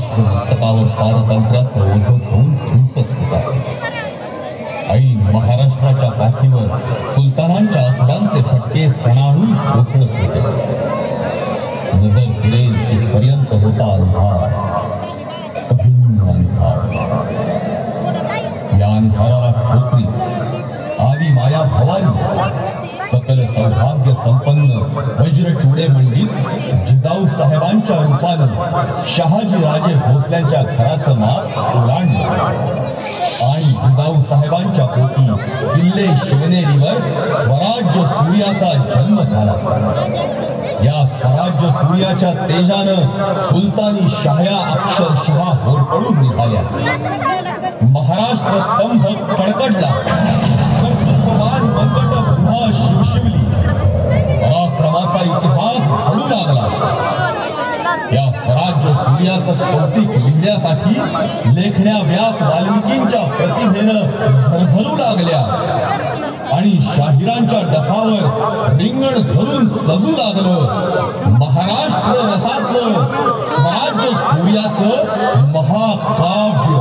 महाराष्ट्र मस्तकावर पारतंत्र्याचं ओझं घेऊन धुमसत होता. ऐन महाराष्ट्राच्या पाठीवर सुलतानांच्या असुरांचे फटके सणाणून कोसळत होते. नजर फिरेल तिथपर्यंत होता अंधार, कभिन्न अंधार. या अंधाराला ठोकरी आदि माया भवानी, सकल सौभाग्य संपन्न वज्रचूडे मंडित जिजाऊ साहेबांच्या रूपानं शहाजी राजे भोसल्यांच्या घराचं माप ओलांडलं आणि जिजाऊ साहेबांच्या पोटी किल्ले शिवनेरीवर स्वराज्य सूर्याचा जन्म झाला. या स्वराज्य सूर्याच्या तेजानं सुलतानी शाह्या अक्षरशः होरपळून निघाल्या. महाराष्ट्र स्तंभ कडकडला, कर्तृत्ववान मनगट पुन्हा शिवशिवली. पराक्रमाचा इतिहास घडू लागला. या स्वराज्य सूर्याचं कौतिक लिहिण्यासाठी लेखण्या व्यास वाल्मिकींच्या प्रतिभेनं झरझरू लागल्या आणि शाहिरांच्या डफावर रिंगण धरून सजू लागलं महाराष्ट्र रसातलं स्वराज्य सूर्याचं महाकाव्य.